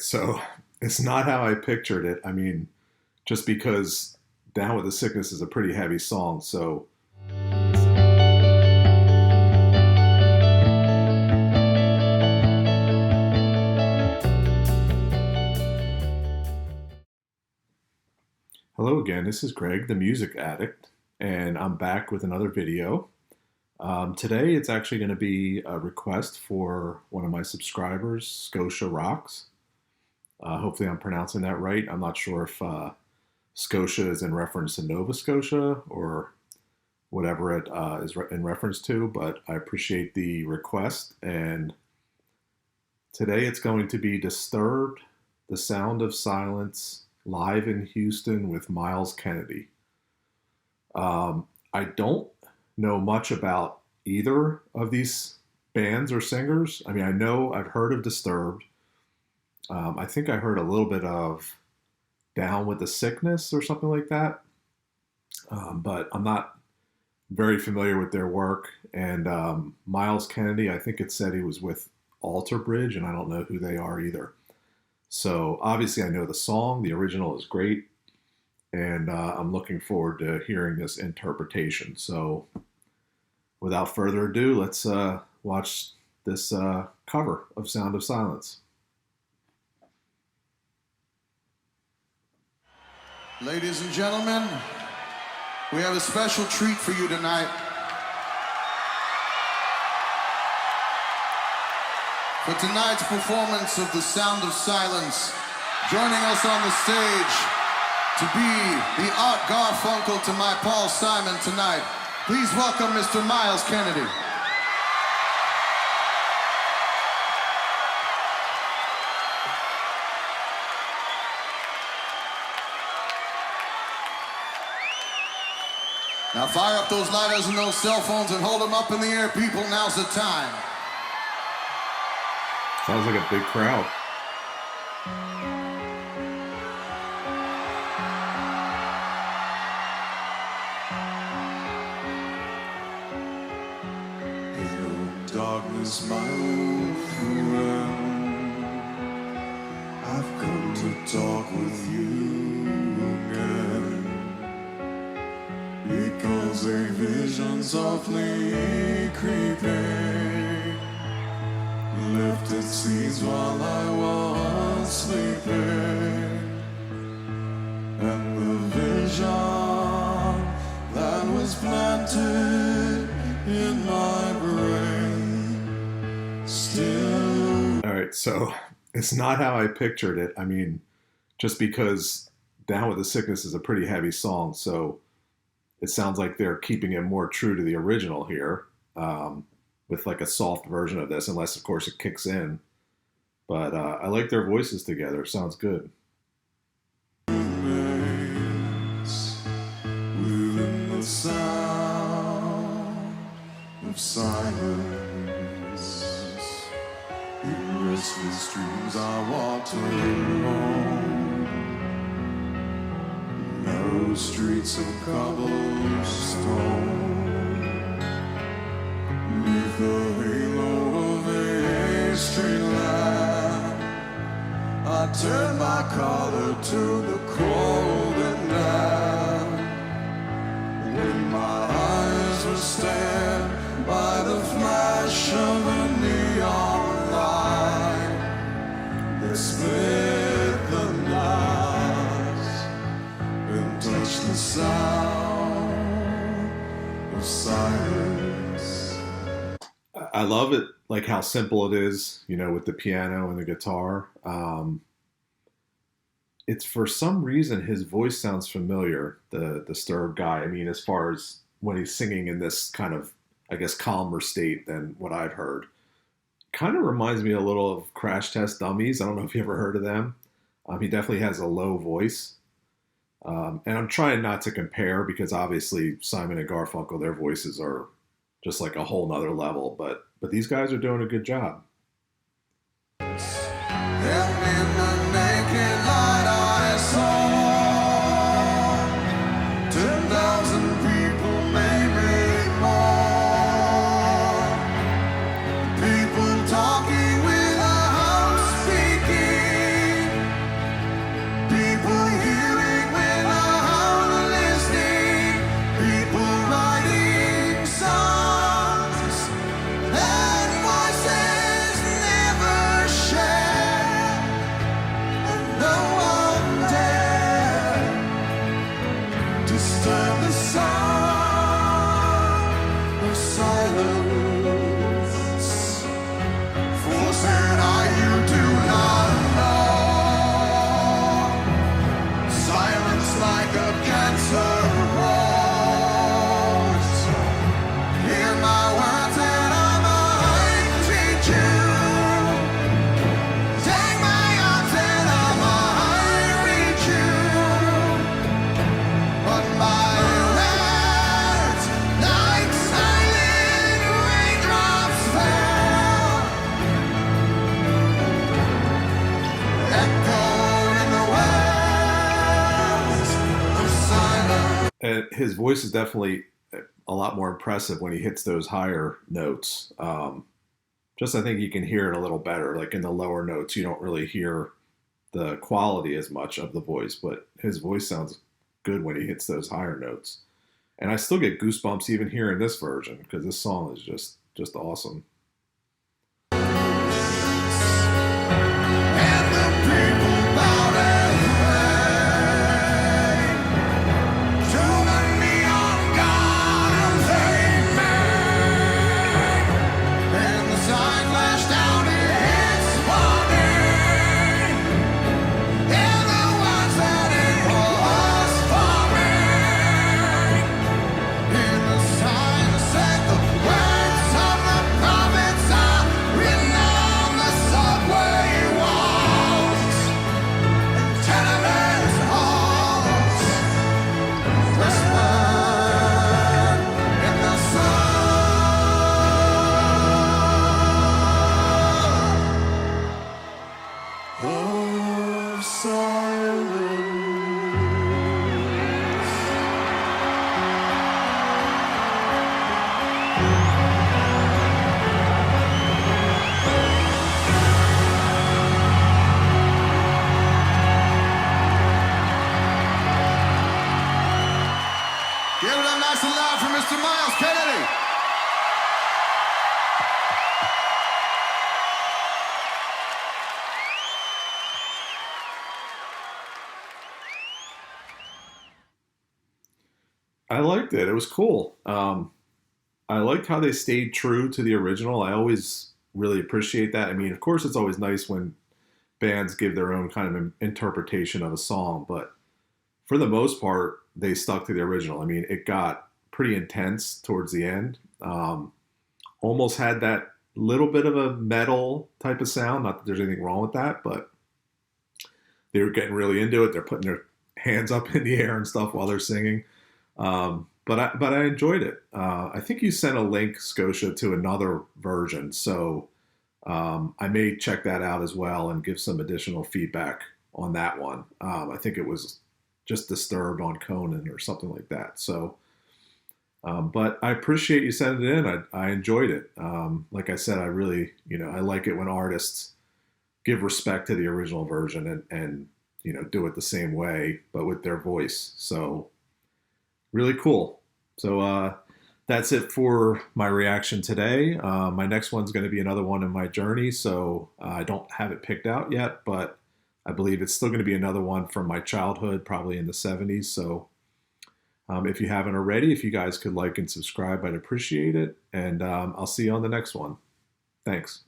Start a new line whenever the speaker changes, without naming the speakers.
right, so it's not how I pictured it. I mean, just because Down with the Sickness is a pretty heavy song, so hello again, this is Greg, the Music Addict, and I'm back with another video. Today it's actually going to be a request for one of my subscribers, Skosha Rocks. Hopefully I'm pronouncing that right. I'm not sure if Scotia is in reference to Nova Scotia or whatever it is in reference to, but I appreciate the request. And today it's going to be Disturbed, The Sound of Silence, live in Houston with Myles Kennedy. I don't know much about either of these bands or singers. I mean, I know I've heard of Disturbed. I think I heard a little bit of Down with the Sickness or something like that. But I'm not very familiar with their work. And Myles Kennedy, I think it said he was with Alter Bridge, and I don't know who they are either. So obviously I know the song. The original is great. And I'm looking forward to hearing this interpretation. So without further ado, let's watch this cover of Sound of Silence.
Ladies and gentlemen, we have a special treat for you tonight. For tonight's performance of The Sound of Silence, joining us on the stage to be the Art Garfunkel to my Paul Simon tonight, please welcome Mr. Myles Kennedy. Now fire up those lighters and those cell phones and hold them up in the air, people. Now's the time.
Sounds like a big crowd.
Hello, darkness, my old friend. I've come to talk with you again. Because a vision softly creeping left its seeds while I was sleeping, and the vision that was planted in my brain still.
All right, so it's not how I pictured it. I mean, just because Down with the Sickness is a pretty heavy song, so it sounds like they're keeping it more true to the original here, with like a soft version of this, unless of course it kicks in. But I like their voices together. Sounds good.
Within the sound of silence, in restless dreams I walked alone. Narrow streets of cobblestone, neath the halo of a street lamp, I turned my collar to the cold and damp. When my eyes were stared by the flash of a neon light that split the night and touched the sound of silence.
I love it, like how simple it is, you know, with the piano and the guitar. It's for some reason his voice sounds familiar, the Disturbed guy. I mean, as far as when he's singing in this kind of, I guess, calmer state than what I've heard. Kind of reminds me a little of Crash Test Dummies. I don't know if you ever heard of them. He definitely has a low voice. And I'm trying not to compare because obviously Simon and Garfunkel, their voices are just like a whole nother level. But these guys are doing a good job.
And in the naked light I saw 10,000 people, maybe more. People talking without speaking. silence. Fools and I, you do not know. Silence like a cancer grows. Hear my words and I might teach you. Take my arms and I might reach you. But my words, like silent raindrops fell, echoed in the wells of silence.
And his voice is definitely a lot more impressive when he hits those higher notes. Just I think you can hear it a little better. Like in the lower notes, you don't really hear the quality as much of the voice, but his voice sounds good when he hits those higher notes. And I still get goosebumps even hearing this version because this song is just awesome.
And the people bowed and prayed to the neon gods they made. And the sign flashed out its warning. And the words that it was forming. And the sign said the words of the prophets are written on the subway walls and tenement halls. Whispered in the soul of silence. Give it up nice and loud for Mr. Myles Kennedy.
I liked it. It was cool. I liked how they stayed true to the original. I always really appreciate that. I mean, of course, it's always nice when bands give their own kind of interpretation of a song, but for the most part, they stuck to the original. I mean, it got pretty intense towards the end. Almost had that little bit of a metal type of sound. Not that there's anything wrong with that, but they were getting really into it. They're putting their hands up in the air and stuff while they're singing. But I enjoyed it. I think you sent a link, Skosha, to another version, so I may check that out as well and give some additional feedback on that one. I think it was just Disturbed on Conan or something like that. So, but I appreciate you sending it in. I enjoyed it. Like I said, I really, I like it when artists give respect to the original version and do it the same way, but with their voice. So really cool. So that's it for my reaction today. My next one's going to be another one in my journey. So I don't have it picked out yet, but I believe it's still going to be another one from my childhood, probably in the 70s. So if you haven't already, if you guys could like and subscribe, I'd appreciate it. And I'll see you on the next one. Thanks.